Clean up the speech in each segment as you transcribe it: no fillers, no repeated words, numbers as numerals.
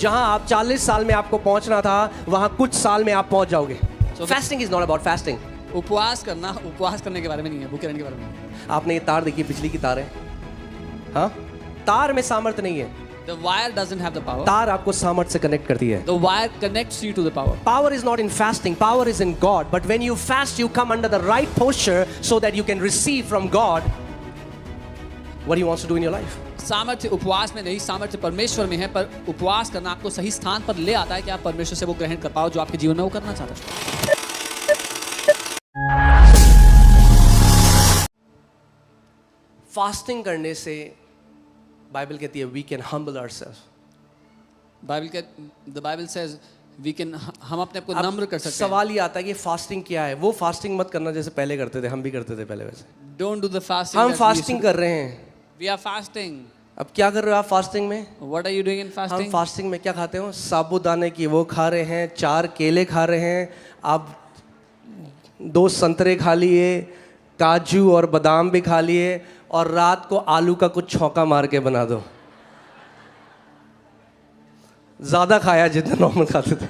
जहां आप 40 साल में आपको पहुंचना था वहां कुछ साल में आप पहुंच जाओगे. Fasting is not about fasting. उपवास करना उपवास करने के बारे में नहीं है, भूखे रहने के बारे में नहीं है. आपने ये तार देखी, बिजली की तार है. हाँ, तार में सामर्थ्य नहीं है. The wire doesn't have the power. तार आपको सामर्थ्य से कनेक्ट करती है. The wire connects you to the power. Power is not in fasting, power is in God. But when you fast, you come under the right posture so that you can receive from God what He wants to do in your life. सामर्थ्य उपवास में नहीं, सामर्थ्य परमेश्वर में है. पर उपवास करना आपको सही स्थान पर ले आता है कि आप परमेश्वर से वो ग्रहण कर पाओ जो आपके जीवन में वो करना चाहता है. फास्टिंग करने से बाइबल कहती है we can humble ourselves. The Bible says we can, हम अपने आप को नम्र कर सकते हैं. सवाल ये आता है कि फास्टिंग क्या है. वो फास्टिंग मत करना जैसे पहले करते थे, हम भी करते थे पहले वैसे. Don't do the fasting. हम फास्टिंग कर रहे हैं. We are fasting. अब क्या कर रहे हो आप फास्टिंग में? What are you doing in fasting? हम फास्टिंग में क्या खाते हो? साबूदाने की वो खा रहे हैं, 4 केले खा रहे हैं, आप 2 संतरे खा लिए, काजू और बादाम भी खा लिए, और रात को आलू का कुछ छौंका मार के बना दो. ज्यादा खाया जितना नॉर्मल खाते थे.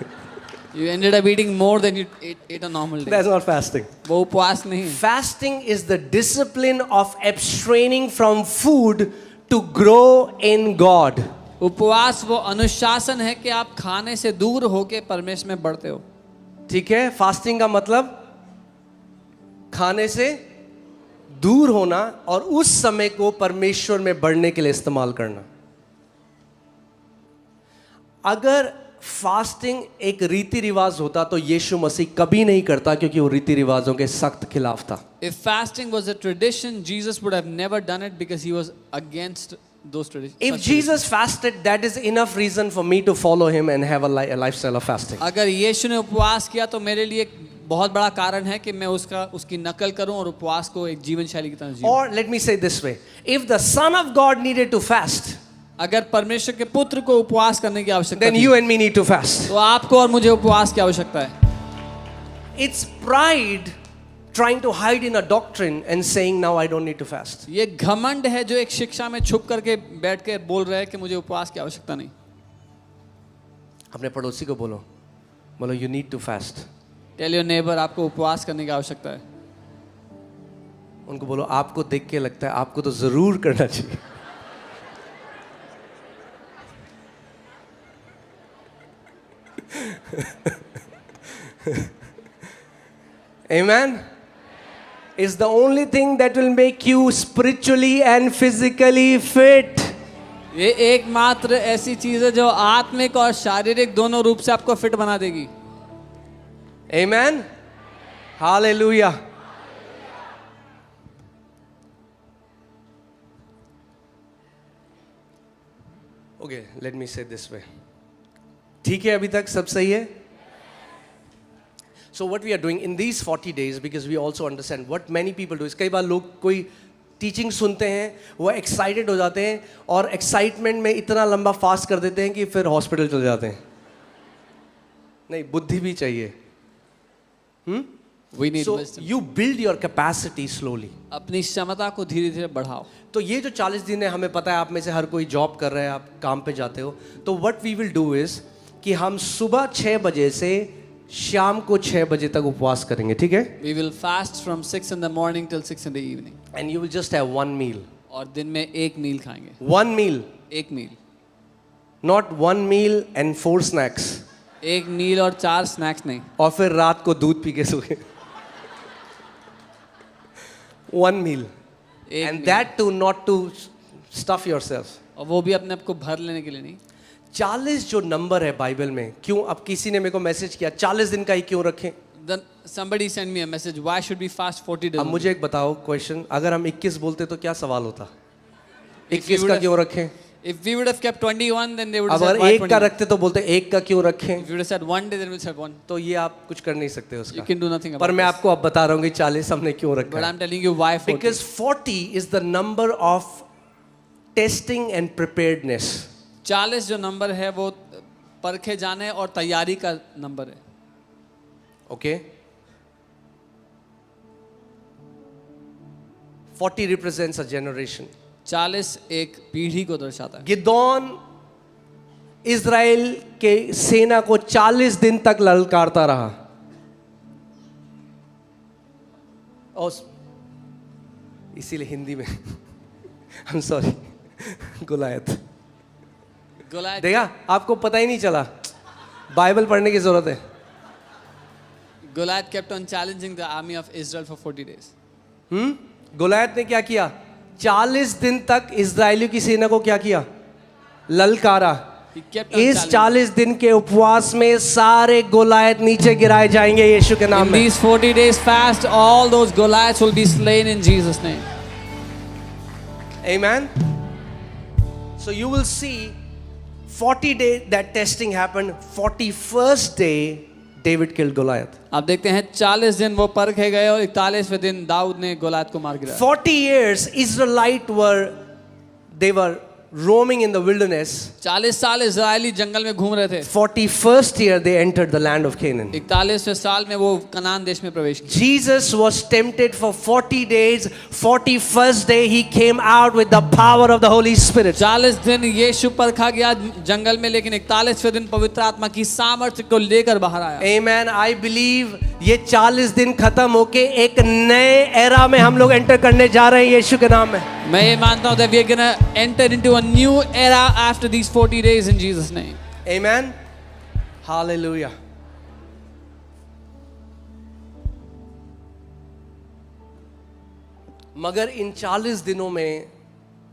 You ended up eating more than you ate a normal day. That's not fasting. वो उपवास नहीं है. Fasting is the discipline of abstraining from food to grow in God. उपवास वो अनुशासन है कि आप खाने से दूर होके परमेश्वर में बढ़ते हो. ठीक है. फास्टिंग का मतलब खाने से दूर होना और उस समय को परमेश्वर में बढ़ने के लिए इस्तेमाल करना. अगर फास्टिंग एक रीति रिवाज होता तो यीशु मसीह कभी नहीं करता, क्योंकि वो रीति रिवाजों के सख्त खिलाफ था. If fasting was a tradition, Jesus would have never done it because he was against those traditions. If Jesus fasted, that is enough reason for me to follow him and have a lifestyle of fasting. अगर यीशु ने उपवास किया तो मेरे लिए बहुत बड़ा कारण है कि मैं उसकी नकल करूं और उपवास को एक जीवन शैली की तरह जीऊं. Or let me say this way, if the Son of God needed to fast, अगर परमेश्वर के पुत्र को उपवास करने की आवश्यकता then थी, you and me need to fast. तो आपको और मुझे उपवास की आवश्यकता है. It's pride trying to hide in a doctrine and saying now I don't need to fast. ये घमंड है जो एक शिक्षा में छुप करके बैठ के बोल रहा है कि मुझे उपवास की आवश्यकता नहीं. अपने पड़ोसी को बोलो you need to fast. Tell your neighbor आपको उपवास करने की आवश्यकता है. उनको बोलो आपको देख के लगता है आपको तो जरूर करना चाहिए. Amen. It's the only thing that will make you spiritually and physically fit. ये एकमात्र ऐसी चीज है जो आत्मिक और शारीरिक दोनों रूप से आपको फिट बना देगी. Amen. Hallelujah. Okay, let me say this way. ठीक है, अभी तक सब सही है? So what we are doing in these 40 days, because we also understand what many people do is कई बार लोग कोई टीचिंग सुनते हैं, वो एक्साइटेड हो जाते हैं और एक्साइटमेंट में इतना लंबा फास्ट कर देते हैं कि फिर हॉस्पिटल चले जाते हैं. नहीं, बुद्धि भी चाहिए. We need So wisdom. you build your capacity slowly. अपनी क्षमता को धीरे धीरे बढ़ाओ. तो ये जो 40 दिन है, हमें पता है आप में से हर कोई जॉब कर रहा है, आप काम पे जाते हो. तो what we will do is कि हम सुबह 6 बजे से शाम को 6 बजे तक उपवास करेंगे. ठीक है? We will fast from 6 in the morning till 6 in the evening. And you will just have one meal. और दिन में एक मील खाएंगे. One meal. एक मील. Not one meal and 4 snacks. एक मील और 4 स्नैक्स नहीं. और फिर रात को दूध पी के सोए. One meal. And that too not to stuff yourself. और वो भी अपने आप को भर लेने के लिए नहीं. 40 जो नंबर है बाइबल में, क्यों? अब किसी ने मेरे को मैसेज किया 40 दिन का ही क्यों रखें? Then somebody sent me a message. Why should we fast 40 days? अब मुझे एक बताओ क्वेश्चन, अगर हम 21 बोलते तो क्या सवाल होता? If we 21 would का have- क्यों रखें? If we would have kept 21, then they would अब have said अगर why 1 का 21? रखते तो बोलते 1 का क्यों रखें? If you would have said 1 day, then we would have said 1. तो ये आप कुछ कर नहीं सकते You उसका. can do nothing about पर मैं this. आपको अब बता रहा हूँ कि 40 हमने क्यों But रखा है. I'm telling you why 40. Because 40 is the number of testing and preparedness. 40 जो नंबर है वो परखे जाने और तैयारी का नंबर है. Okay? 40 represents a generation. 40 एक पीढ़ी को दर्शाता है. गिदोन इज़राइल के सेना को 40 दिन तक ललकारता रहा। और इसीलिए हिंदी में I am sorry, Goliath Goliath, देखा, आपको पता ही नहीं चला, बाइबल पढ़ने की जरूरत है। Goliath kept on challenging the army of Israel for 40 days. Goliath ने क्या किया? 40 दिन तक इज़राइलियों की सेना को क्या किया? ललकारा। He kept on इस challenging. 40 दिन के उपवास में सारे गोलायत नीचे गिराए जाएंगे यीशु के नाम In में। these 40 days fast, all those Goliaths will be slain in Jesus' name. Amen. So you will see 40 days that testing happened. 41st day David killed Goliath. आप देखते हैं 40 दिन वो परखे गए और 41वें दिन दाऊद ने गोलायत को मार गिराया। 40 years Israelites were roaming in the wilderness. 40 साल इजरायली जंगल में घूम रहे थे। 41st year they entered the land of Canaan. 41वें साल में वो कनान देश में प्रवेश किया। Jesus was tempted for 40 days. 41st day he came out with the power of the Holy Spirit. 40 दिन यीशु परखा गया जंगल में, लेकिन 41वें दिन पवित्र आत्मा की सामर्थ्य को लेकर बाहर आया। Amen. I believe ये 40 दिन खत्म होके एक नए एरा में हम लोग एंटर करने जा रहे हैं यीशु के नाम में। मैं ये मानता हूं that we are gonna enter into a new era after these 40 days in Jesus' name. Amen. Hallelujah. मगर इन 40 दिनों में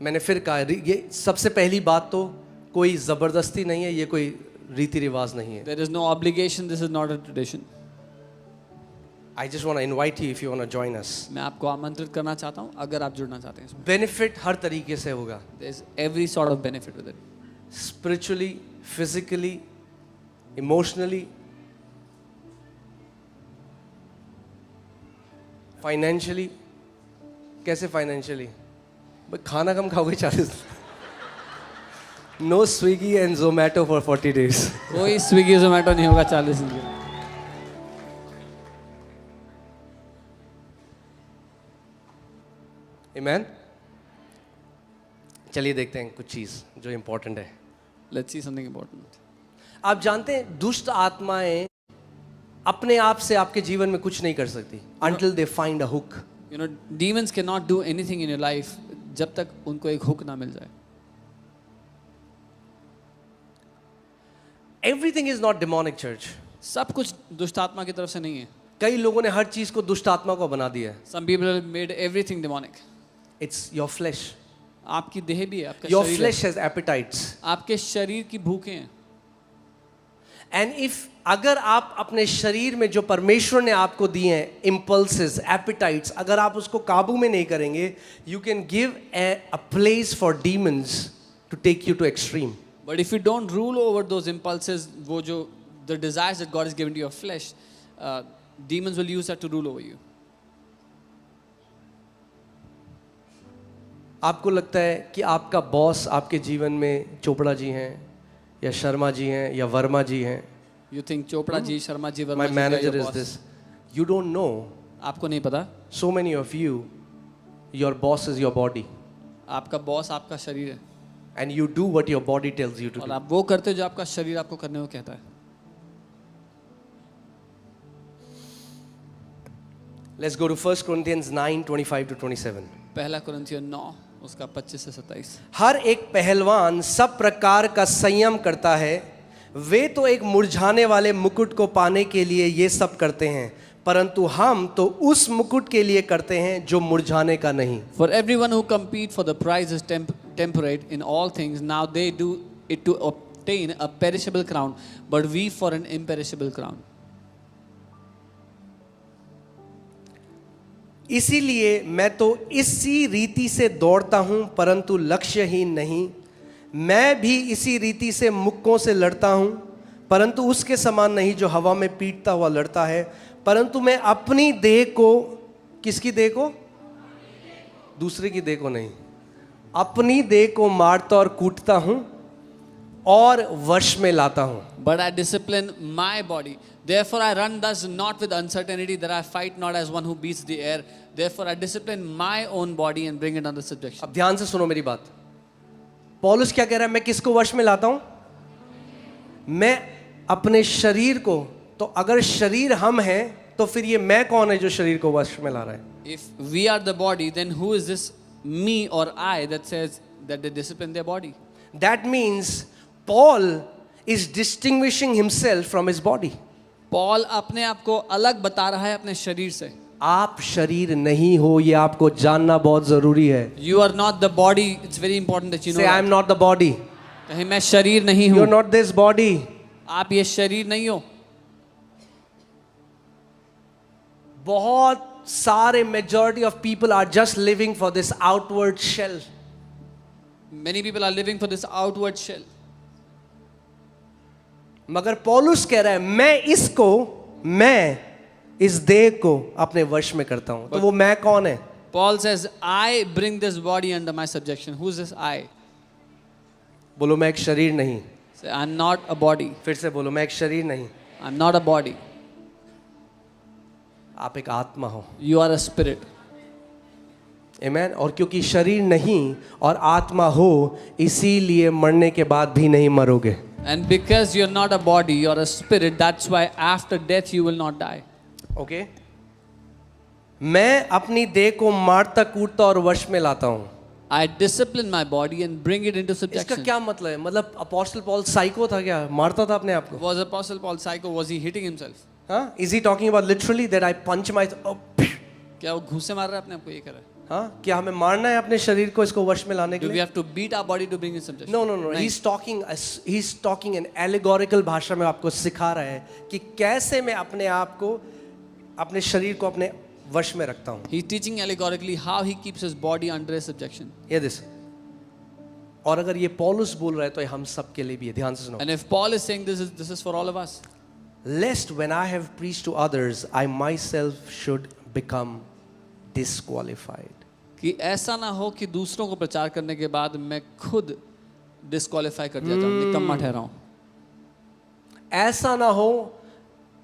मैंने फिर कहा, ये सबसे पहली बात तो कोई जबरदस्ती नहीं है, ये कोई रीति रिवाज नहीं है। There is no obligation. This is not a tradition. I just want to invite you if you want to join us. मैं आपको आमंत्रित करना चाहता हूं अगर आप जुड़ना चाहते हैं इसमें। बेनिफिट हर तरीके से होगा, There is every sort of benefit with it. Spiritually, physically, emotionally, financially. कैसे फाइनेंशियली? भाई खाना कम खाओगे 40। No Swiggy and Zomato for 40 days. कोई स्विगी जोमेटो नहीं होगा 40 दिन के लिए। Amen. चलिए देखते हैं कुछ चीज जो इंपॉर्टेंट है। Let's see something important. आप जानते हैं दुष्ट आत्माएं अपने आप से आपके जीवन में कुछ नहीं कर सकती until they find a hook. You know, demons cannot do anything in your life जब तक उनको एक हुक ना मिल जाए। Everything is not demonic, church. सब कुछ दुष्ट आत्मा की तरफ से नहीं है। कई लोगों ने हर चीज को दुष्ट आत्मा को बना दिया है। Some people have made everything demonic. It's your flesh. आपकी देह भी है, आपका Your शरीर flesh है। has appetites. आपके शरीर की भूखें हैं। And if अगर आप अपने शरीर में जो परमेश्वर ने आपको दिए हैं impulses, appetites, अगर आप उसको काबू में नहीं करेंगे, you can give a place for demons to take you to extreme. But if you don't rule over those impulses, वो जो the desires that God has given to your flesh, demons will use that to rule over you. आपको लगता है कि आपका boss आपके जीवन में चोपड़ा जी हैं या शर्मा जी हैं या वर्मा जी हैं। You think Chopra ji, Sharma ji, Verma My ji manager your is boss. this. You don't know. आपको नहीं पता, So many of you, your boss is your body, आपका बॉस आपका शरीर है and you do what your body tells you to और do. आप वो करते हो जो आपका शरीर आपको करने को कहता है। Let's go to 1 Corinthians 9:25 to 27. पहला कुरिन्थियों 9 उसका 25 से 27। हर एक पहलवान सब प्रकार का संयम करता है। वे तो एक मुरझाने वाले मुकुट को पाने के लिए ये सब करते हैं, परंतु हम तो उस मुकुट के लिए करते हैं जो मुरझाने का नहीं। For everyone who compete for the prize is temperate in all things. Now they do it to obtain a perishable crown, but we for an imperishable crown. इसीलिए मैं तो इसी रीति से दौड़ता हूं, परंतु लक्ष्यहीन नहीं। मैं भी इसी रीति से मुक्कों से लड़ता हूं, परंतु उसके समान नहीं जो हवा में पीटता हुआ लड़ता है, परंतु मैं अपनी देह को, किसकी देह को? दूसरे की देह को नहीं, अपनी देह को मारता और कूटता हूं और वश में लाता हूं। But I discipline my body. Therefore I run thus not with uncertainty, that I fight not as one who beats the air. Therefore I discipline my own body and bring it under subjection. अब ध्यान से सुनो मेरी बात। पौलुस क्या कह रहा है? मैं किसको वश में लाता हूं? मैं अपने शरीर को, तो अगर शरीर हम हैं तो फिर ये मैं कौन है जो शरीर को वश में ला रहा है? If we are the body, then who is this me or I that says that they discipline their body? That means Paul is distinguishing himself from his body. Paul अपने आप को अलग बता रहा है अपने शरीर से. आप शरीर नहीं हो, ये आपको जानना बहुत जरूरी है. You are not the body. It's very important that you know. Say, I am not the body. कहीं मैं शरीर नहीं You हूँ. are not this body. आप ये शरीर नहीं हो. बहुत सारे majority of people are just living for this outward shell. Many people are living for this outward shell. मगर पौलुस कह रहा है मैं इस देह को अपने वश में करता हूं. तो वो मैं कौन है? Paul says, I bring this body under my subjection. Who's this I? बोलो मैं एक शरीर नहीं. Say, I'm not a body. फिर से बोलो मैं एक शरीर नहीं. I'm not a body. आप एक आत्मा हो. You are a spirit. आमेन. और क्योंकि शरीर नहीं और आत्मा हो, इसीलिए मरने के बाद भी नहीं मरोगे. And because you're not a body, you're a spirit, that's why after death you will not die. Okay. मैं अपनी देह को मारता कूटता और वश में लाता हूं. I discipline my body and bring it into इसका subjection. क्या मतलब है? मतलब अपोस्टल पॉल साइको था क्या? मारता था अपने आप को? Was Apostle Paul psycho? Was he hitting himself? हाँ? Is he talking about literally that I punch my क्या वो घूसे मार रहा है अपने आप को, ये कर रहा है? हाँ? क्या हमें मारना है अपने शरीर को इसको वश में लाने के Do we लिए? have to beat our body to bring it in subjection? No. नहीं. He's talking in allegorical भाषा में आपको सिखा रहा है कि कैसे मैं अपने आप को, अपने शरीर को अपने वश में रखता हूँ. He's teaching allegorically how he keeps his body under his subjection. ये दिस. और अगर ये पौलुस बोल रहा है तो ये हम सब के लिए भी है. ध्यान से सुनो. And if Paul is saying this is for all of us. Lest when I have preached to others, I myself should become disqualified. कि ऐसा ना हो कि दूसरों को प्रचार करने के बाद मैं खुद डिस्क्वालीफाई कर दिया जाऊं, निकम्मा ठहराऊं. ऐसा ना हो,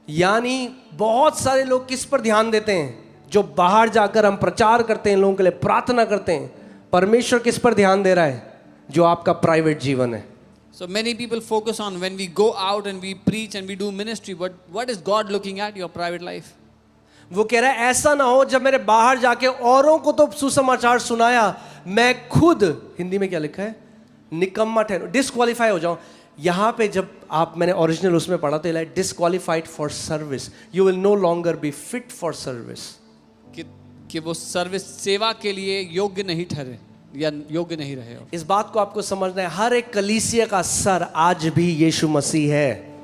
यानी बहुत सारे लोग किस पर ध्यान देते हैं? जो बाहर जाकर हम प्रचार करते हैं, लोगों के लिए प्रार्थना करते हैं. परमेश्वर किस पर ध्यान दे रहा है? जो आपका प्राइवेट जीवन है. So many people focus on when we go out and we preach and we do ministry, but what is God looking at? Your private life. वो कह रहा है ऐसा ना हो जब मैंने बाहर जाके औरों को तो सुसमाचार सुनाया, मैं खुद, हिंदी में क्या लिखा है, निकम्मा ठहरो, डिस्क्वालीफाई हो जाऊं. यहाँ पे जब आप, मैंने ओरिजिनल उसमें पढ़ा तो like disqualified for service. You will no longer be fit for service. कि वो सर्विस, सेवा के लिए योग्य नहीं ठहरे या योग्य नहीं रहे हो. इस बात को आपको समझना है. हर एक कलीसिया का सर आज भी यीशु मसीह है.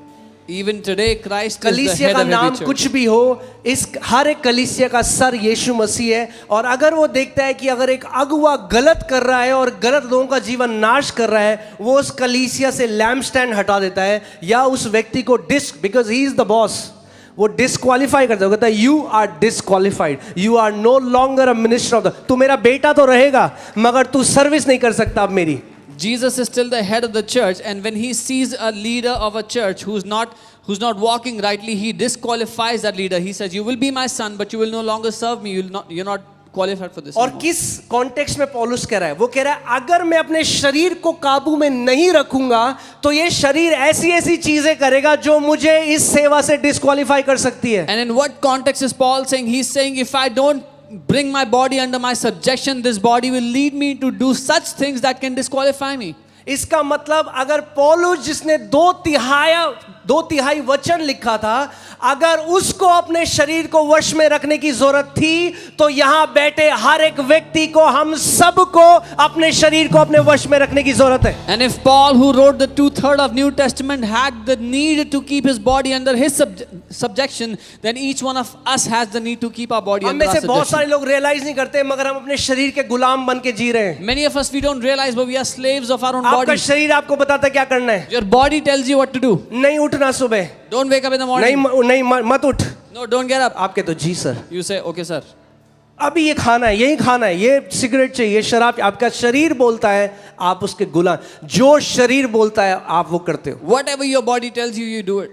Even today, Christ is the कलीसिया head का of every नाम church. कुछ भी हो, इस हर एक कलीसिया का सर यीशु मसीह है. और अगर वो देखता है कि अगर एक अगुआ गलत कर रहा है और गलत लोगों का जीवन नाश कर रहा है, वो उस कलीसिया से लैम्प स्टैंड हटा देता है या उस व्यक्ति को because he is the boss, वो डिस्क्वालीफाई करता है. कहता है you are disqualified, you are no longer a minister of the. तू मेरा बेटा तो रहेगा मगर तू सर्विस नहीं कर सकता अब मेरी. Jesus is still the head of the church, and when he sees a leader of a church who's not walking rightly, he disqualifies that leader. He says, "You will be my son, but you will no longer serve me. You're not qualified for this." और anymore. किस context में पौलुस कह रहा है? वो कह रहा है अगर मैं अपने शरीर को काबू में नहीं रखूंगा तो ये शरीर ऐसी ऐसी चीजें करेगा जो मुझे इस सेवा से डिस्क्वालीफाई कर सकती है. And in what context is Paul saying? He's saying, if I don't bring my body under my subjection, this body will lead me to do such things that can disqualify me. इसका मतलब अगर पौलुस जिसने दो तिहाई वचन लिखा था, अगर उसको अपने शरीर को वश में रखने की जरूरत थी, तो यहां बैठे हर एक व्यक्ति को, हम सबको अपने शरीर को अपने वश में रखने की जरूरत है. And if Paul, who wrote the 2/3 of New Testament, had the need to keep his body under his subjection, then each one of us has the need to keep our body हम under में our से बहुत सारे subjection. लोग realise नहीं करते, मगर हम अपने शरीर के गुलाम बन के जी रहे हैं. Many of us, we don't realize, but we are slaves of our own आपका bodies. शरीर आपको बताता है क्या करना है. Your body tells you what to do. नहीं उठना सुबह, Don't wake up in the morning. नहीं मत उठ. No, don't get up. आपके तो जी sir, You say, okay, sir. अभी ये खाना है, यही खाना है, ये सिगरेट चाहिए, ये शराब. आपका शरीर बोलता है, आप उसके गुलाम. जो शरीर बोलता है आप वो करते हो. Whatever your body tells you, you do it.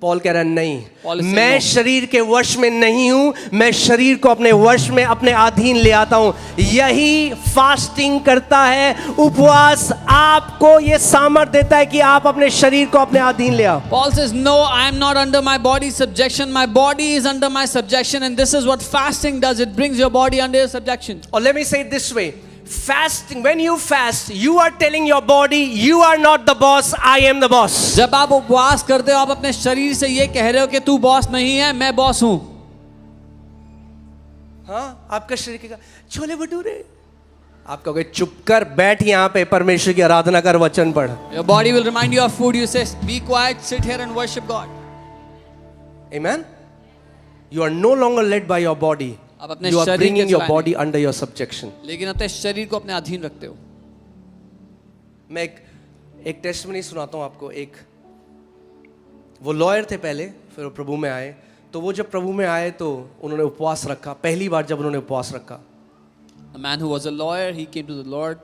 Paul कह रहा है नहीं, Paul is saying मैं no. शरीर के वश में नहीं हूं, मैं शरीर को अपने वश में, अपने अधीन ले आता हूं। यही फास्टिंग करता है, उपवास आपको ये सामर्थ देता है कि आप अपने शरीर को अपने अधीन ले आओ। Paul says, no, I am not under my body's subjection. My body is under my subjection. And this is what fasting does. It brings your body under your subjection. Or let me say it this way, fasting, when you fast, you are telling your body, you are not the boss, I am the boss. जब आप उपवास करते हो आप अपने शरीर से ये कह रहे हो कि तू बॉस नहीं है, मैं बॉस हूं। हाँ, आपका शरीर कहेगा छोले भटूरे, आप कहोगे चुप कर, बैठ यहाँ पे, परमेश्वर की आराधना कर, वचन पढ़। Your body will remind you of food. You say, be quiet, sit here and worship God. Amen. You are no longer led by your body. आप अपने You are शरीर bringing के your चलाने। body under your subjection. लेकिन अपने शरीर को अपने अधीन रखते हो। मैं एक टेस्टमनी सुनाता हूँ आपको। एक वो लॉयर थे पहले, फिर वो प्रभु में आए। तो वो जब प्रभु में आए तो उन्होंने उपवास रखा। पहली बार जब उन्होंने उपवास रखा, A man who was a lawyer, he came to the Lord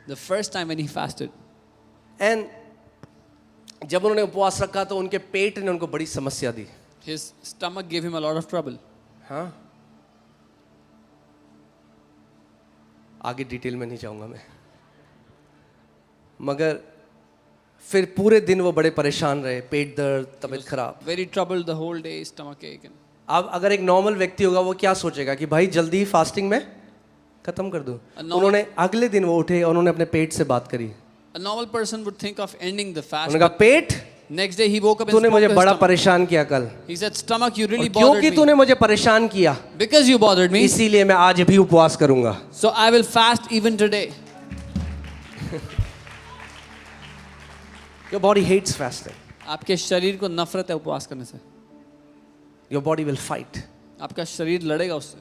the first time when he fasted. And जब उन्होंने उपवास रखा तो उनके पेट ने उनको बड़ी समस्या दी। His stomach gave him a lot of trouble. हाँ, आगे डिटेल में नहीं जाऊंगा मैं, मगर फिर पूरे दिन वो बड़े परेशान रहे, पेट दर्द, तबीयत खराब। Very troubled the whole day, stomach ache. अब अगर एक नॉर्मल व्यक्ति होगा वो क्या सोचेगा कि भाई जल्दी ही फास्टिंग में खत्म कर दूं। उन्होंने अगले दिन वो उठे और उन्होंने अपने पेट से बात करी। A normal person would think of ending the fast. उन्होंने कहा पेट, Next day he woke up and तूने spoke मुझे to his बड़ा stomach. परेशान किया कल, He said, stomach, you really और bothered क्योंकि me. तूने मुझे परेशान किया Because you bothered me, इसीलिए मैं आज भी उपवास करूंगा। so I will fast even today. Your body hates fasting. आपके शरीर को नफरत है उपवास करने से। Your body will fight, आपका शरीर लड़ेगा उससे,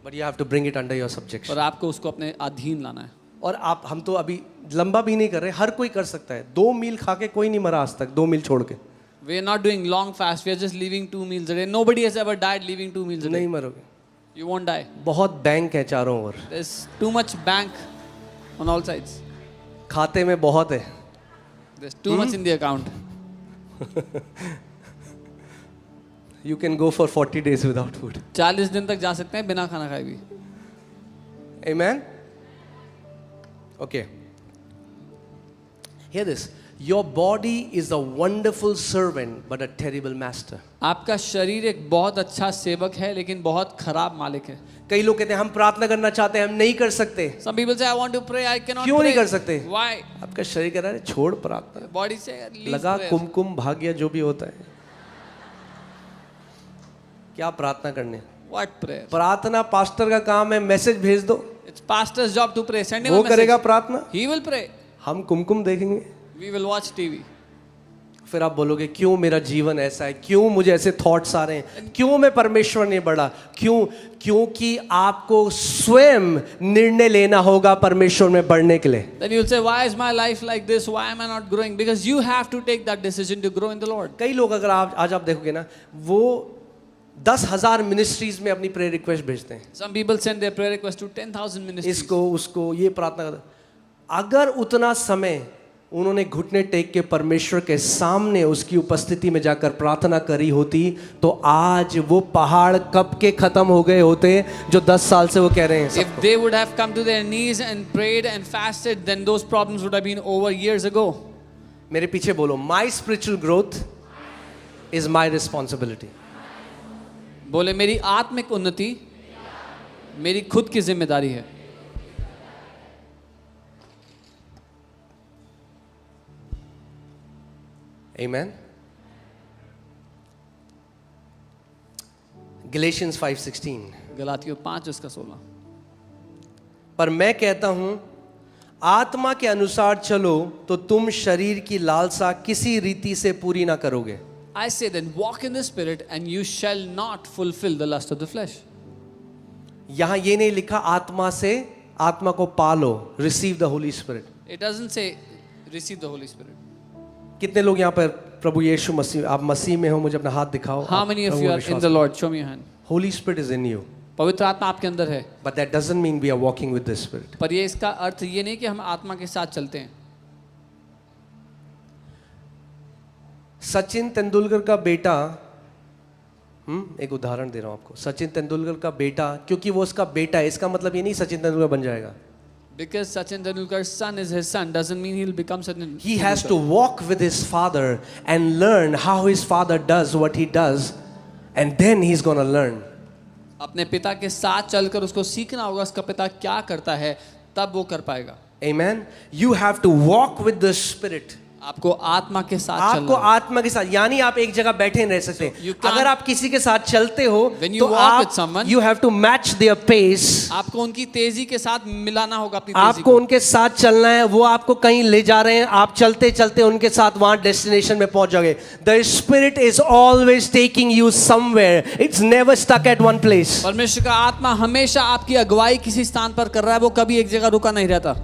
but you have to bring it under your subjection. और आपको उसको अपने अधीन लाना है। और आप, हम तो अभी लंबा भी नहीं कर रहे, हर कोई कर सकता है। 2 मील खा के कोई नहीं मरा आज तक, 2 मील छोड़ के। We are not doing long fast. We are just leaving 2 meals a day. Nobody has ever died leaving 2 meals a day. नहीं मरोगे। You won't die. बहुत बैंक है चारों ओर, There's too much bank on all sides. खाते में बहुत है। There's too much in the account. You can go for 40 days without food. 40 दिन तक जा सकते हैं बिना खाना खाए भी। Amen. Okay. Hear this. Your body is a wonderful servant but a terrible master. आपका शरीर एक बहुत अच्छा सेवक है लेकिन बहुत खराब मालिक है। कई लोग कहते हैं हम प्रार्थना करना चाहते हैं, हम नहीं कर सकते। Some people say I want to pray, I cannot क्यों pray. नहीं कर सकते? Why? आपका शरीर कह रहा है छोड़ प्रार्थना, Body say leave लगा prayer. कुमकुम भाग्य जो भी होता है, क्या प्रार्थना करने। What prayer? प्रार्थना पास्टर का काम है, मैसेज भेज दो, It's pastor's job to pray. Send him वो a message. करेगा प्रार्थना, He will pray. हम कुमकुम देखेंगे। We will watch TV. फिर आप बोलोगे क्यों मेरा जीवन ऐसा है, क्यों मुझे ऐसे थॉट्स आ रहे हैं, क्यों मैं परमेश्वर नहीं बढ़ा, क्यों? क्योंकि आपको स्वयं निर्णय लेना होगा परमेश्वर में बढ़ने के लिए। Then you'll say, why is my life like this? Why am I not growing? Because you have to take that decision to grow in the Lord. कई लोग अगर आप आज आप देखोगे ना, वो 10,000 मिनिस्ट्रीज में अपनी प्रेयर रिक्वेस्ट भेजते हैं, Some people send their prayer request to 10,000 ministries. इसको उसको ये प्रार्थना करते। अगर उतना समय उन्होंने घुटने टेक के परमेश्वर के सामने उसकी उपस्थिति में जाकर प्रार्थना करी होती तो आज वो पहाड़ कब के खत्म हो गए होते जो 10 साल से वो कह रहे हैं। If they would have come to their knees and prayed and fasted, then those problems would have been over years ago. मेरे पीछे बोलो, my spiritual growth is my responsibility. बोले मेरी आत्मिक उन्नति मेरी खुद की जिम्मेदारी है। Amen. Galatians 5:16. गलातियों 5:16। पर मैं कहता हूं आत्मा के अनुसार चलो तो तुम शरीर की लालसा किसी रीति से पूरी ना करोगे। I say then walk in the spirit and you shall not fulfill the lust of the flesh. यहां ये नहीं लिखा आत्मा से, आत्मा को पालो, receive the Holi spirit. It doesn't say receive the Holy Spirit. कितने लोग यहाँ पर प्रभु यीशु मसीह, आप मसीह में हो, मुझे अपना हाथ दिखाओ। How many of you are in the Lord? Show me your hand. Holy spirit is in you, पवित्र आत्मा आपके अंदर है, but that doesn't mean we are walking with the spirit. पर ये इसका अर्थ ये नहीं कि हम आत्मा के साथ चलते हैं। सचिन तेंदुलकर का बेटा, एक उदाहरण दे रहा हूं आपको। सचिन तेंदुलकर का बेटा, क्योंकि वो उसका बेटा है, इसका मतलब ये नहीं सचिन तेंदुलकर बन जाएगा। Because Sachin Tendulkar's son is his son doesn't mean he'll become Sachin. He has to walk with his father and learn how his father does what he does, and then he's gonna learn. अपने पिता के साथ चलकर उसको सीखना होगा उसका पिता क्या करता है, तब वो कर पाएगा। Amen. You have to walk with the Spirit. आपको आत्मा के साथ आपको चलना है। आत्मा के साथ, यानी आप एक जगह बैठे नहीं रह सकते। you can't- अगर आप किसी के साथ चलते हो When you तो walk with आप someone- you have to match their pace. आपको उनकी तेजी के साथ मिलाना होगा अपनी तेजी आपको को। उनके साथ चलना है, वो आपको कहीं ले जा रहे हैं, आप चलते चलते उनके साथ वहां डेस्टिनेशन में पहुंच जाओगे। The spirit is always taking you somewhere, it's never stuck at one place. परमेश्वर का आत्मा हमेशा आपकी अगुवाई किसी स्थान पर कर रहा है, वो कभी एक जगह रुका नहीं रहता।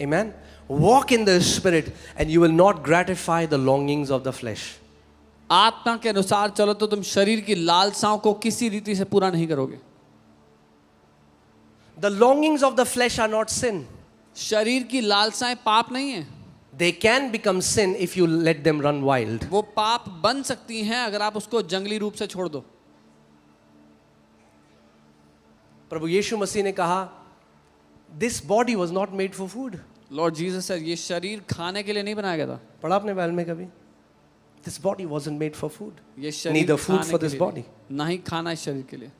Amen. Walk in the Spirit and you will not gratify the longings of the flesh. आत्मा के अनुसार चलो तो तुम शरीर की लालसाओं को किसी रीति से पूरा नहीं करोगे। The longings of the flesh are not sin. शरीर की लालसाएं पाप नहीं है। They can become sin if you let them run wild. वो पाप बन सकती हैं अगर आप उसको जंगली रूप से छोड़ दो। प्रभु यीशु मसीह ने कहा, This body was not made for food. Lord Jesus sir, ये शरीर खाने के लिए नहीं बनाया गया था। पढ़ा आपने बाइबल में कभी? This body wasn't made for food. ये शरीर Neither food खाने for के this लिए body. नहीं। ना ही खाना इस शरीर के लिए।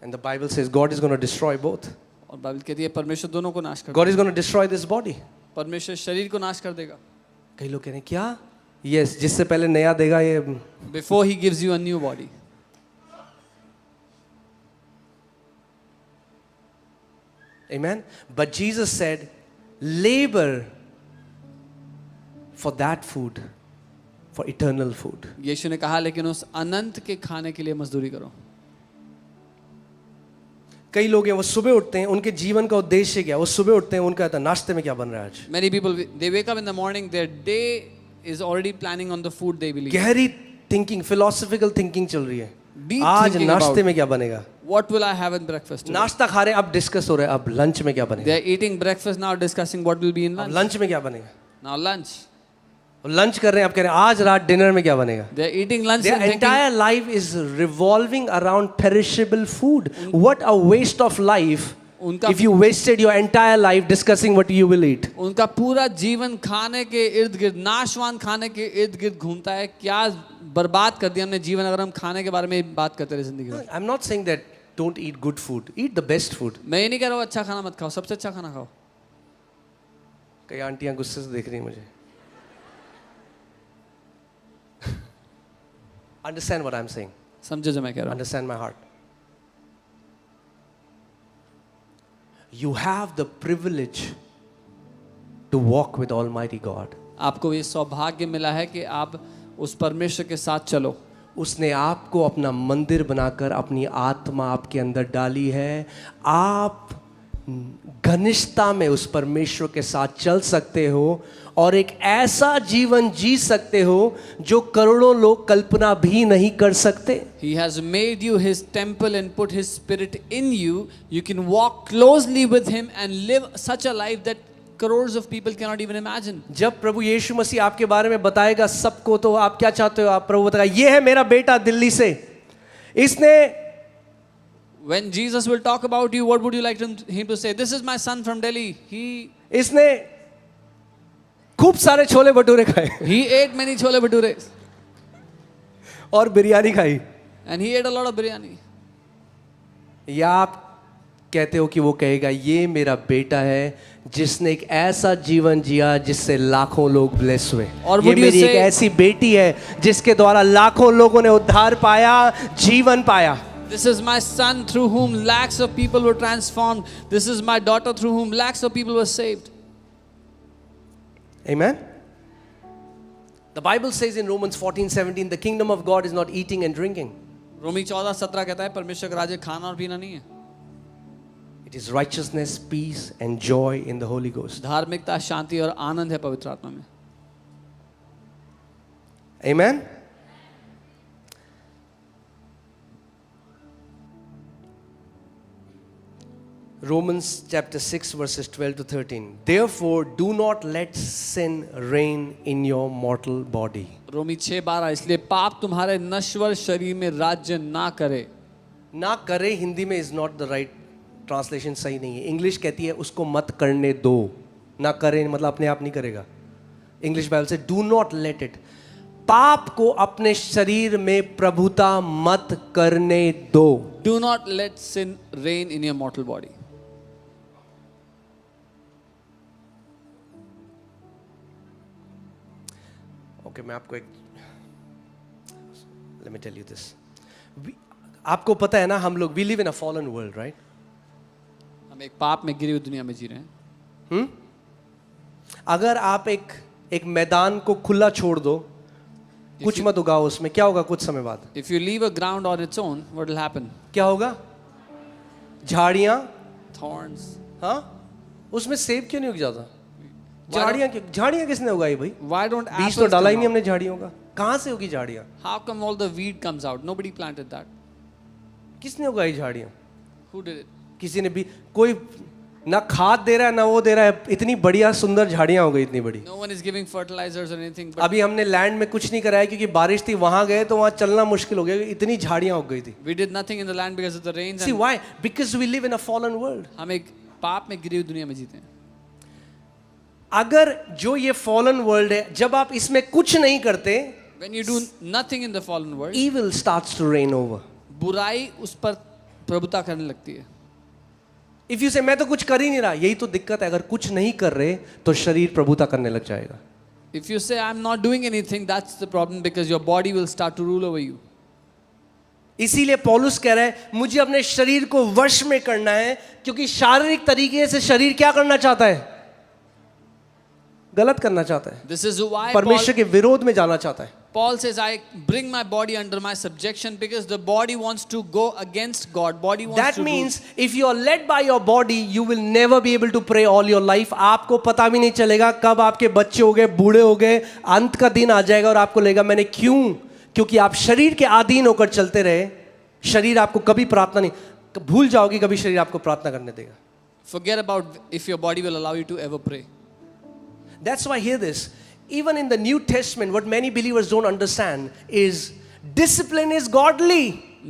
And the Bible says God is going to destroy both. और बाइबल कहती है परमेश्वर दोनों को नाश कर God is going to destroy this body. देगा। परमेश्वर शरीर को नाश कर देगा। कई लोग कह रहे हैं क्या? Yes, जिससे पहले नया देगा ये। Before he gives you a new body. Amen. But Jesus said, labor for that food, for eternal food. यीशु ने कहा लेकिन उस अनंत के खाने के लिए मजदूरी करो। कई लोग हैं वो सुबह उठते हैं, उनके जीवन का उद्देश्य क्या? वो सुबह उठते हैं, उनका कहता है नाश्ते में क्या बन रहा है आज? Many people they wake up in the morning, their day is already planning on the food they will eat. गहरी थिंकिंग, फिलोसॉफिकल थिंकिंग चल रही है। Deep आज thinking नाश्ते about- में क्या बनेगा? What will I have in breakfast today? नाश्ता खा रहे हैं, अब डिस्कस हो रहा है, अब लंच में क्या They बनेगा? are eating breakfast now, discussing what will be in अब lunch. लंच में क्या बनेगा? Now lunch. लंच कर रहे हैं, अब कह रहे हैं आज रात डिनर में क्या बनेगा? They are eating lunch Their and thinking, entire life is revolving around perishable food. What a waste of life उनका if you wasted your entire life discussing what you will eat. उनका पूरा जीवन खाने के इर्द गिर्द, नाशवान खाने के इर्द गिर्द घूमता है। क्या बर्बाद कर दिया हमने जीवन अगर हम खाने के बारे में बात करते रहे जिंदगी में। I'm not saying that don't eat good food. Eat the best food. मैं ये नहीं कह रहा हूँ अच्छा खाना मत खाओ, सबसे अच्छा खाना खाओ। कई आंटियां गुस्से से देख रही हैं मुझे. Understand what I'm saying. समझो जो मैं कह रहा हूँ। Understand my heart. You have the privilege to walk with Almighty God. आपको ये सौभाग्य मिला है कि आप उस परमेश्वर के साथ चलो। उसने आपको अपना मंदिर बनाकर अपनी आत्मा आपके अंदर डाली है। आप घनिष्ठता में उस परमेश्वर के साथ चल सकते हो और एक ऐसा जीवन जी सकते हो जो करोड़ों लोग कल्पना भी नहीं कर सकते। He has made you his temple and put his spirit in you. You can walk closely with him and live such a life that crores of people cannot even imagine. जब प्रभु यीशु मसीह आपके बारे में बताएगा सबको, तो आप क्या चाहते हो? आप प्रभु बताएगा ये है मेरा बेटा दिल्ली से, इसने When Jesus will talk about you, what would you like him to say? This is my son from Delhi. इसने खूब सारे छोले भटूरे खाए He ate many chole bhature और बिरयानी खाई। and he ate a lot of biryani. या आप कहते हो कि वो कहेगा ये मेरा बेटा है जिसने एक ऐसा जीवन जिया जिससे लाखों लोग ब्लेस हुए, और ये would you मेरी एक say- ऐसी बेटी है जिसके द्वारा लाखों लोगों ने उद्धार पाया, जीवन पाया। This is my son through whom lakhs of people were transformed. This is my daughter through whom lakhs of people were saved. Amen. The Bible says in Romans 14:17, the kingdom of God is not eating and drinking. रोमी 14:17 कहता है परमेश्वर का राज्य खाना और पीना नहीं है। It is righteousness, peace and joy in the Holy Ghost. धार्मिकता, शांति और आनंद है पवित्र आत्मा में। Amen. Romans chapter 6 verses 12 to 13. Therefore do not let sin reign in your mortal body. रोमी 6:12 इसलिए पाप तुम्हारे नश्वर शरीर में राज्य ना करे. ना करे हिंदी में is not the right translation, सही नहीं है. इंग्लिश कहती है उसको मत करने दो. ना करे मतलब अपने आप नहीं करेगा. इंग्लिश बाइबल से डू नॉट लेट इट. पाप को अपने शरीर में प्रभुता मत करने दो. Do not let sin reign in your mortal body. Okay मैं आपको एक let me tell you this. आपको पता है ना हम लोग we live in a fallen world right. हम एक पाप में गिरी हुई दुनिया में जी रहे हैं. अगर आप एक मैदान को खुला छोड़ दो, कुछ मत उगाओ उसमें, क्या होगा कुछ समय बाद? If you leave a ground on its own, what will happen? क्या होगा? झाड़ियां, Thorns. हाँ उसमें सेब क्यों नहीं उग जाता? झाड़ियां किसने उगाई भाई? Why don't बीज apples तो डाला ही come नहीं out? हमने झाड़ियों का. कहाँ से उगी झाड़ियां? How come all the weed comes out? Nobody planted that. किसने उगाई झाड़ियां? Who did it? किसी ने भी. कोई ना खाद दे रहा है ना वो दे रहा है. इतनी बढ़िया सुंदर झाड़ियां हो गई इतनी बड़ी. No one is giving fertilizers or anything. But अभी हमने लैंड में कुछ नहीं करा है क्योंकि बारिश थी. वहां गए तो वहां चलना मुश्किल हो गया. इतनी झाड़ियां उग गई थी. we did nothing in the land because of the rains. See And why? Because we live in a fallen world. हम एक पाप में गिरी हुई दुनिया में जीते हैं. अगर जो ये फॉलन वर्ल्ड है, जब आप इसमें कुछ नहीं करते, When you do nothing in the fallen world, evil starts to reign over. बुराई उस पर प्रभुता करने लगती है. If you say मैं तो कुछ कर ही नहीं रहा, यही तो दिक्कत है. अगर कुछ नहीं कर रहे तो शरीर प्रभुता करने लग जाएगा. If you say I'm not doing anything, that's the problem because your body will start to rule over you. इसीलिए पौलुस कह रहा है मुझे अपने शरीर को वश में करना है, क्योंकि शारीरिक तरीके से शरीर क्या करना चाहता है? गलत करना चाहता है. This is why परमेश्वर के विरोध में जाना चाहता है. Paul says, I bring my body under my subjection because the body wants to go against God. Body wants That to means if you are led by your body, you will never be able to pray all your life. आपको पता भी नहीं चलेगा कब आपके बच्चे हो गए, बूढ़े हो गए, अंत का दिन आ जाएगा और आपको लगेगा मैंने क्यों? क्योंकि आप शरीर के अधीन होकर चलते रहे. शरीर आपको कभी प्रार्थना नहीं, भूल जाओगे कभी शरीर आपको प्रार्थना करने देगा. Forget about if your body will allow you to ever pray. That's why hear this. Even in the New Testament, what many believers don't understand is discipline is godly.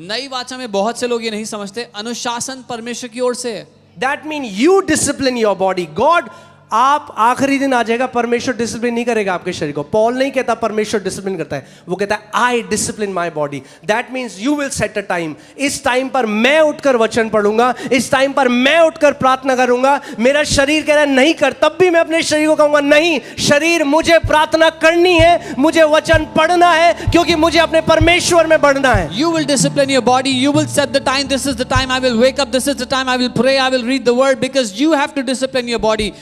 नई वाचा में बहुत से लोग ये नहीं समझते अनुशासन परमेश्वर की ओर से है. That means you discipline your body. God, आप आखिरी दिन आ जाएगा, परमेश्वर डिसिप्लिन नहीं करेगा आपके शरीर को. पॉल नहीं कहता परमेश्वर डिसिप्लिन करता है, वो कहता है I discipline my body. That means you will set a time. इस टाइम पर मैं उठकर वचन पढ़ूंगा, इस टाइम पर मैं उठकर प्रार्थना करूंगा. मेरा शरीर कह रहा है नहीं कर, तब भी मैं अपने शरीर को कहूंगा नहीं शरीर मुझे प्रार्थना करनी है, मुझे वचन पढ़ना है, क्योंकि मुझे अपने परमेश्वर में बढ़ना है. You will discipline your body. You will set the time. This is the time I will wake up. This is the time I will pray. I will read the word because you have to discipline your body.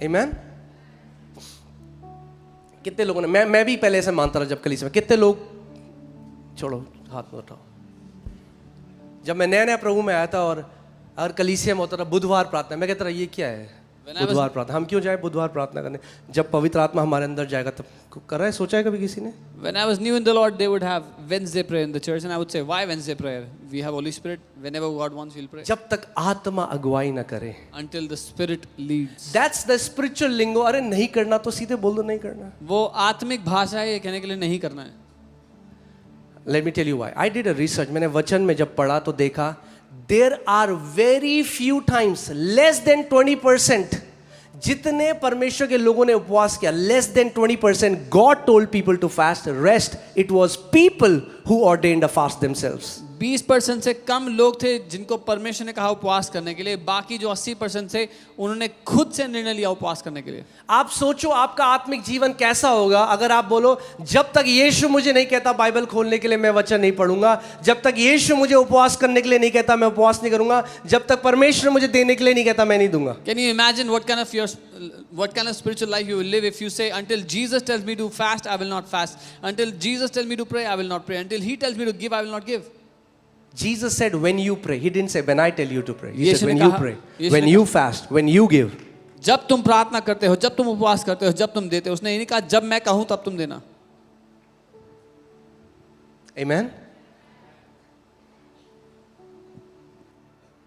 Amen? कितने लोगों ने, मैं भी पहले ऐसे मानता रहा जब कलीसिया में. कितने लोग, छोड़ो हाथ में उठाओ, जब मैं नया नया प्रभु में आया था और कलीसिया में होता था बुधवार प्रार्थना, मैं कहता रहा ये क्या है बुधवार प्रार्थना, हम क्यों जाए बुधवार प्रार्थना करने? जब पवित्र आत्मा हमारे अंदर जाएगा तब कर रहा है. सोचा है कभी किसी ने? When I was new in the Lord, they would have Wednesday prayer in the church, and I would say, why Wednesday prayer? We have Holy Spirit. Whenever God wants, we'll pray. जब तक आत्मा अगुवाई ना करे. Until the Spirit leads. That's the spiritual lingo. अरे नहीं करना तो सीधे बोल दो नहीं करना. वो आत्मिक भाषा है, ये कहने के लिए नहीं करना है. Let me tell you why. I did a research. मैंने वचन में जब पढ़ा तो देखा there are very few times, less than 20%, जितने परमेश्वर के लोगों ने उपवास किया, less than 20% God told people to fast. Rest, it was people who ordained a fast themselves. 20% से कम लोग थे जिनको परमेश्वर ने कहा उपवास करने के लिए. बाकी जो 80% थे उन्होंने खुद से निर्णय लिया उपवास करने के लिए. आप सोचो आपका आत्मिक जीवन कैसा होगा अगर आप बोलो जब तक यीशु मुझे नहीं कहता बाइबल खोलने के लिए मैं वचन नहीं पढ़ूंगा, जब तक यीशु मुझे उपवास करने के लिए नहीं कहता मैं उपवास नहीं करूंगा, जब तक परमेश्वर मुझे देने के लिए नहीं कहता मैं नहीं दूंगा. Can you imagine what kind of spiritual life you will live if you say until Jesus tells me to fast I will not fast, until Jesus tells me to pray I will not pray, until he tells me to give I will not give. Jesus said when you pray. He didn't say when I tell you to pray. He Yeshu said ने when you कहा- pray, Yeshu when ने you fast, when you give. जब तुम प्रार्थना करते हो, जब तुम उपवास करते हो, जब तुम देते हो. उसने ये नहीं कहा जब मैं कहूं तब तुम देना. Amen.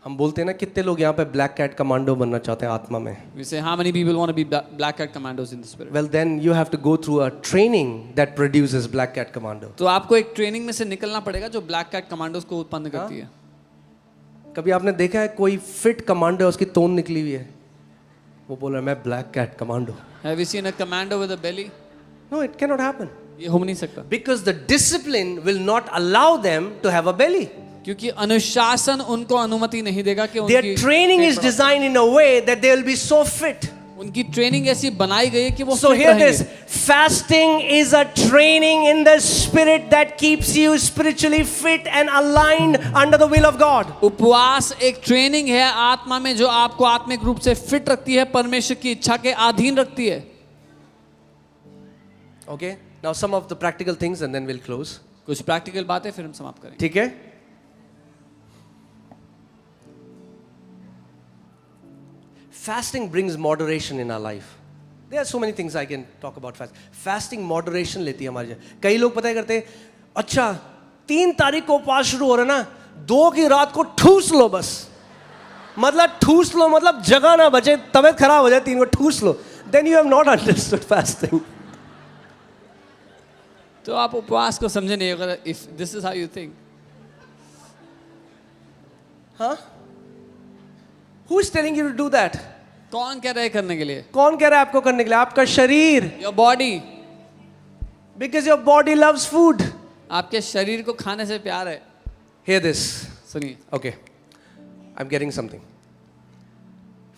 हम बोलते हैं ना, कितने लोग यहाँ पे ब्लैक कैट कमांडो बनना चाहते हैं आत्मा में? We say, how many people want to be black cat commandos in the spirit? Well, then you have to go through a training that produces black cat commando. तो आपको एक training में से निकलना पड़ेगा जो ब्लैक कैट कमांडोज को उत्पन्न करती है. कभी आपने देखा है कोई फिट कमांडो है, उसकी तोन निकली हुई है, वो बोल रहा है मैं black cat commando? Have you seen a commando with a belly? No, it cannot happen. ये हो नहीं सकता. Because the discipline will not allow them to have a belly. क्योंकि अनुशासन उनको अनुमति नहीं देगा कि Their उनकी training is designed in a way that they will be so fit. उनकी ट्रेनिंग ऐसी बनाई गई है कि वो So fit hear रहेंगे. this, fasting is a training in the spirit that keeps you spiritually fit and aligned under the will of God. उपवास एक ट्रेनिंग है आत्मा में जो आपको आत्मिक रूप से फिट रखती है, परमेश्वर की इच्छा के अधीन रखती है. Okay? Now some of the practical things and then we'll close. कुछ प्रैक्टिकल बातें फिर हम समाप्त करेंगे. ठीक है? Fasting brings moderation in our life. There are so many things I can talk about fast. Fasting moderation लेती है हमारी. कई लोग पता है करते हैं, अच्छा 3 तारीख को उपवास शुरू हो रहा है ना, 2 की रात को ठूस लो बस. मतलब ठूस लो, मतलब जगह ना बचे, तबीयत खराब हो जाए, 3 को ठूस लो. Then you have not understood fasting. तो आप उपवास को समझे नहीं अगर if this is how you think. हाँ? Who is telling you to do that? कौन कह रहा है करने के लिए? कौन कह रहा है आपको करने के लिए? आपका शरीर. Your body. Because your body loves food. आपके शरीर को खाने से प्यार है. Hear this. सुनिए. Okay. I'm getting something.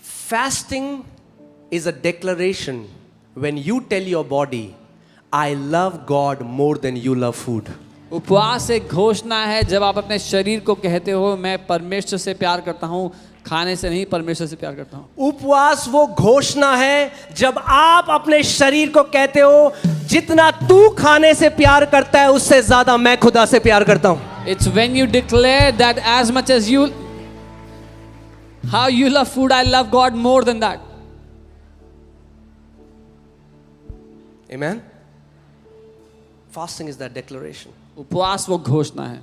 Fasting is a declaration when you tell your body, I love God more than you love food. उपवास एक घोषणा है जब आप अपने शरीर को कहते हो मैं परमेश्वर से प्यार करता हूँ, खाने से नहीं, परमेश्वर से प्यार करता हूँ. उपवास वो घोषणा है जब आप अपने शरीर को कहते हो जितना तू खाने से प्यार करता है उससे ज्यादा मैं खुदा से प्यार करता हूँ. It's when you declare that as much as you how you love food, I love God more than that. Amen. Fasting is that declaration. उपवास वो घोषणा है.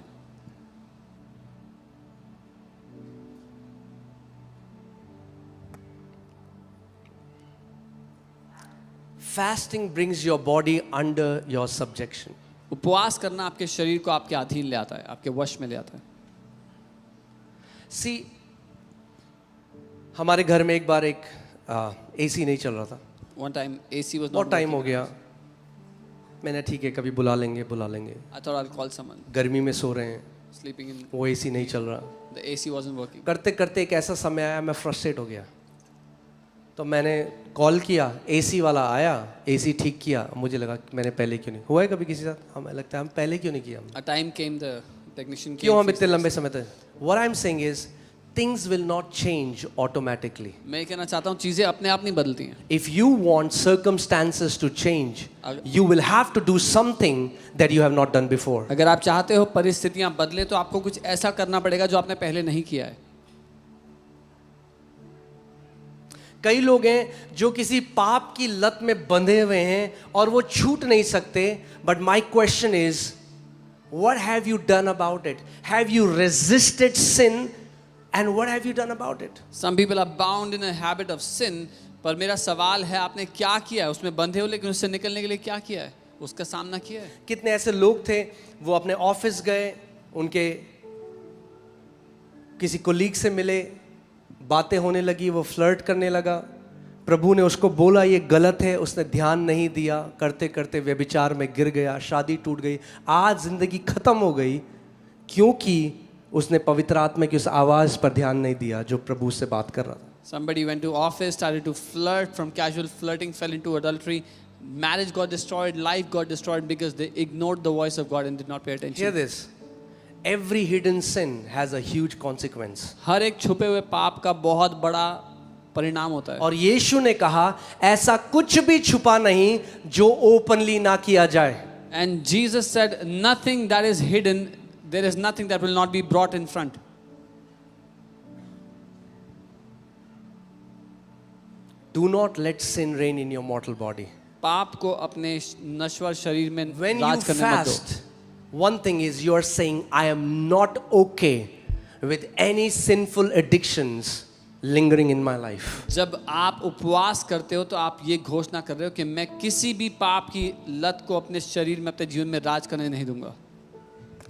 Fasting brings your body under your subjection. उपवास करना आपके शरीर को आपके अधीन ले आता है, आपके वश में ले आता है. See, हमारे घर में एक बार एक एसी नहीं चल रहा था. One time AC was not बहुत टाइम हो working. गया. मैंने ठीक है कभी बुला लेंगे. I thought I'll call someone. गर्मी में सो रहे हैं, Sleeping in वो एसी नहीं चल रहा. the AC wasn't working. करते करते एक ऐसा समय आया मैं फ्रस्ट्रेट हो गया. तो मैंने कॉल किया, एसी वाला आया, एसी ठीक किया. मुझे लगा कि मैंने पहले क्यों नहीं. हुआ है कभी किसी के साथ? हमें लगता है हम पहले क्यों नहीं किया. A time came, the technician came. क्यों हम इतने लंबे समय तक. What I'm saying is things will not change automatically. मैं कहना चाहता हूँ चीजें अपने आप नहीं बदलती हैं. If you want circumstances to change, you will have to do something that you have not done before. अगर आप चाहते हो परिस्थितियां बदले तो आपको कुछ ऐसा करना पड़ेगा जो आपने पहले नहीं किया है. कई लोग हैं जो किसी पाप की लत में बंधे हुए हैं और वो छूट नहीं सकते. But my question is, what have you done about it? Have you resisted sin? And what have you done about it? Some people are bound in a habit of sin. पर मेरा सवाल है आपने क्या किया है? उसमें बंधे हो लेकिन उससे निकलने के लिए क्या किया है? उसका सामना किया है? कितने ऐसे लोग थे वो अपने ऑफिस गए, उनके किसी कोलीग से मिले, बातें होने लगी, वो फ्लर्ट करने लगा. प्रभु ने उसको बोला ये गलत है, उसने ध्यान नहीं दिया, करते करते व्यभिचार में गिर गया, शादी टूट गई, आज जिंदगी खत्म हो गई क्योंकि उसने पवित्र आत्मा की उस आवाज पर ध्यान नहीं दिया जो प्रभु से बात कर रहा था. Somebody went to office, started to flirt, from casual flirting fell into adultery. Marriage got destroyed, life got destroyed because they ignored the voice of God and did not pay attention. Hear this. Every hidden sin has a huge consequence. हर एक छुपे हुए पाप का बहुत बड़ा परिणाम होता है. और यीशु ने कहा ऐसा कुछ भी छुपा नहीं जो ओपनली ना किया जाए. And Jesus said, nothing that is hidden, there is nothing that will not be brought in front. Do not let sin reign in your mortal body. पाप को अपने नश्वर शरीर में When you राज करने मत दो. fast, one thing is you are saying I am not okay with any sinful addictions lingering in my life. जब आप उपवास करते हो तो आप ये घोषणा कर रहे हो कि मैं किसी भी पाप की लत को अपने शरीर में, अपने जीवन में राज करने नहीं दूंगा.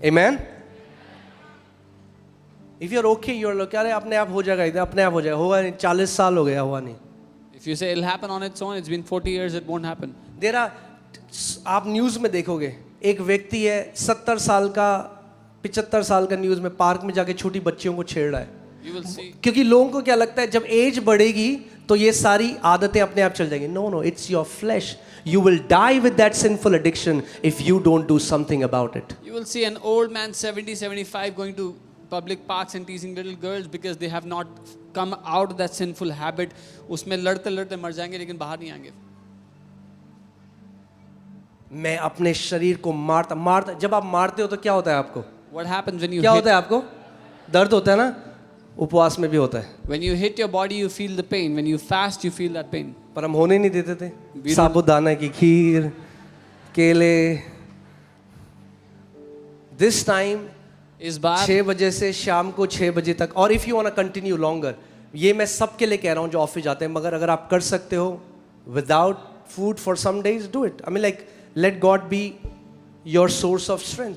Amen. If you're okay, you're like, अरे अपने आप हो जाएगा, इधर अपने आप हो जाएगा, होगा नहीं, 40 साल हो गया, हुआ नहीं. If you say it'll happen on its own, it's been 40 years, it won't happen. There are, आप न्यूज़ में देखोगे, एक व्यक्ति है 70 साल का, 75 साल का, न्यूज़ में पार्क में जाके छोटी बच्चियों को छेड़ रहा है. You will see. क्योंकि लोगों को क्या लगता है, जब एज बढ़ेगी तो ये सारी आदतें अपने आप चल जाएंगी. No no, it's your flesh. You will die with that sinful addiction if you don't do something about it. You will see an old man 70, 75 going to public parks and teasing little girls because they have not come out of that sinful habit. उसमें लड़ते लड़ते मर जाएंगे लेकिन बाहर नहीं आएंगे. मैं अपने शरीर को मारता, जब आप मारते हो तो क्या होता है आपको? What happens when you क्या hit? होता है आपको? दर्द होता है ना? उपवास में भी होता है. When you hit your body, you feel the pain. When you fast, you feel that pain. पर हम होने नहीं देते थे. We don't- साबूदाना की खीर, केले. This time इस बार 6 बजे से शाम को 6 बजे तक, और if you want to continue longer, ये मैं सबके लिए कह रहा हूँ जो ऑफिस जाते हैं, मगर अगर आप कर सकते हो without food for some days, do it. I mean like, let God be your source of strength.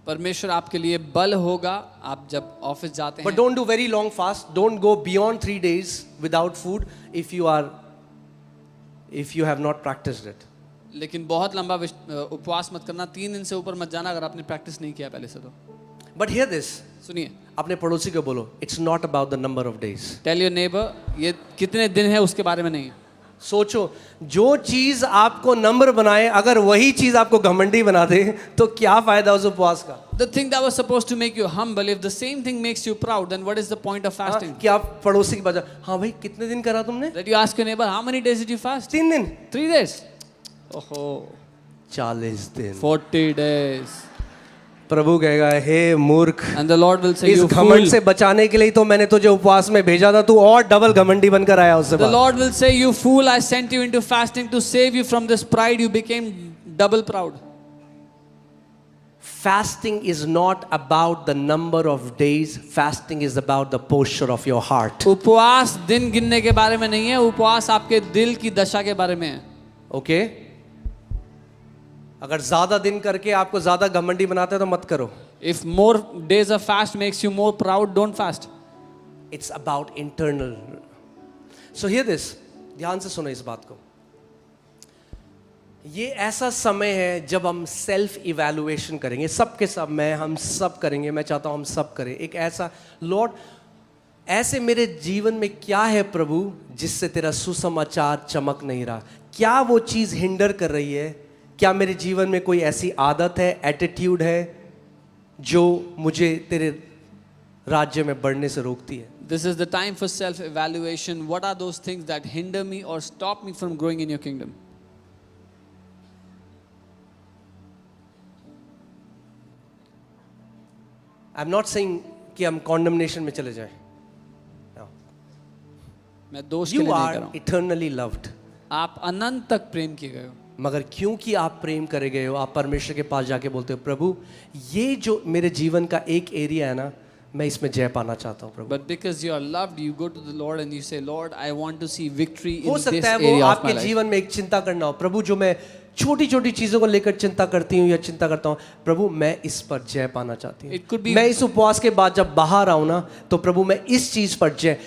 परमेश्वर आपके लिए बल होगा आप जब ऑफिस जाते बट हैं. Don't do very long fast. Don't go beyond 3 days without food if you have not practised it. लेकिन बहुत लंबा उपवास मत करना. 3 दिन से ऊपर मत जाना अगर आपने प्रैक्टिस नहीं किया पहले से तो. बट हियर दिस, सुनिए, अपने पड़ोसी को बोलो, it's not about the number of days. Tell your neighbour, ये कितने दिन है उसके बारे में नहीं. सोचो, जो चीज आपको नंबर बनाए, अगर वही चीज आपको घमंडी बना दे तो क्या फायदा उस उपवास का? The thing that was supposed to make you humble, if the same thing makes you proud, then what is the point of fasting? कि आप पड़ोसी की बात, हाँ भाई कितने दिन करा तुमने? That you ask your neighbor, how many days did you fast? 3 दिन. 3 days. Oh, 40 दिन. 40 days. प्रभु कहेगा, हे मूर्ख, And the Lord will say, इस you घमंड fool. से बचाने के लिए तो मैंने तुझे उपवास में भेजा था, तू और डबल घमंडी बनकर आया उससे The बाद. Lord will say, you fool, I sent you into fasting to save you from this pride. You became double proud. Fasting is not about the number of days. Fasting is about the posture of your heart. उपवास दिन गिनने के बारे में नहीं है. उपवास आपके दिल की दशा के बारे में है. ओके? अगर ज्यादा दिन करके आपको ज्यादा घमंडी बनाते हैं तो मत करो. If more days of fast makes you more proud, don't fast. It's about internal. So hear this. ध्यान से सुनो इस बात को. ये ऐसा समय है जब हम सेल्फ इवैल्यूएशन करेंगे. सबके सब, हम सब करेंगे. मैं चाहता हूं हम सब करें. एक ऐसा, लॉर्ड, ऐसे मेरे जीवन में क्या है प्रभु जिससे तेरा सुसमाचार चमक नहीं रहा? क्या वो चीज हिंडर कर रही है? क्या मेरे जीवन में कोई ऐसी आदत है, एटीट्यूड है जो मुझे तेरे राज्य में बढ़ने से रोकती है? This is the time for self-evaluation. What are those things that hinder me or stop me from growing in your kingdom? I'm not saying कि हम condemnation में चले जाएं. No. मैं दोष के You लिए नहीं are कर रहा हूँ. eternally loved. आप अनंत तक प्रेम किए गए हो. मगर क्योंकि आप प्रेम करे गए हो, आप परमेश्वर के पास जाके बोलते हो, प्रभु ये जो मेरे जीवन का एक एरिया है ना, मैं इसमें जय पाना चाहता हूँ प्रभु. But because you are loved, you go to the Lord and you say, Lord, I want to see victory in हो this सकता है वो area of my आपके life. जीवन में एक चिंता करना हो, प्रभु जो मैं छोटी छोटी चीजों को लेकर चिंता करती हूँ या चिंता करता हूँ, प्रभु मैं इस पर जय पाना चाहती It could हूँ. be- मैं इस उपवास के बाद जब बाहर आऊँ ना, तो प्रभु मैं इस चीज पर जय.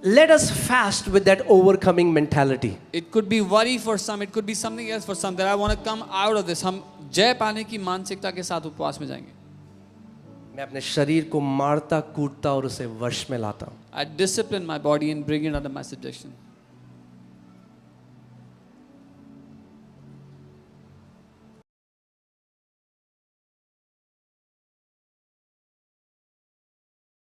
Let us fast with that overcoming mentality. It could be worry for some, it could be something else for some, that I want to come out of this. हम जय पाने की मानसिकता के साथ उपवास में जाएंगे. मैं अपने शरीर को मारता कूटता और उसे वश में लाता हूँ. I discipline my body and bring it under my subjection.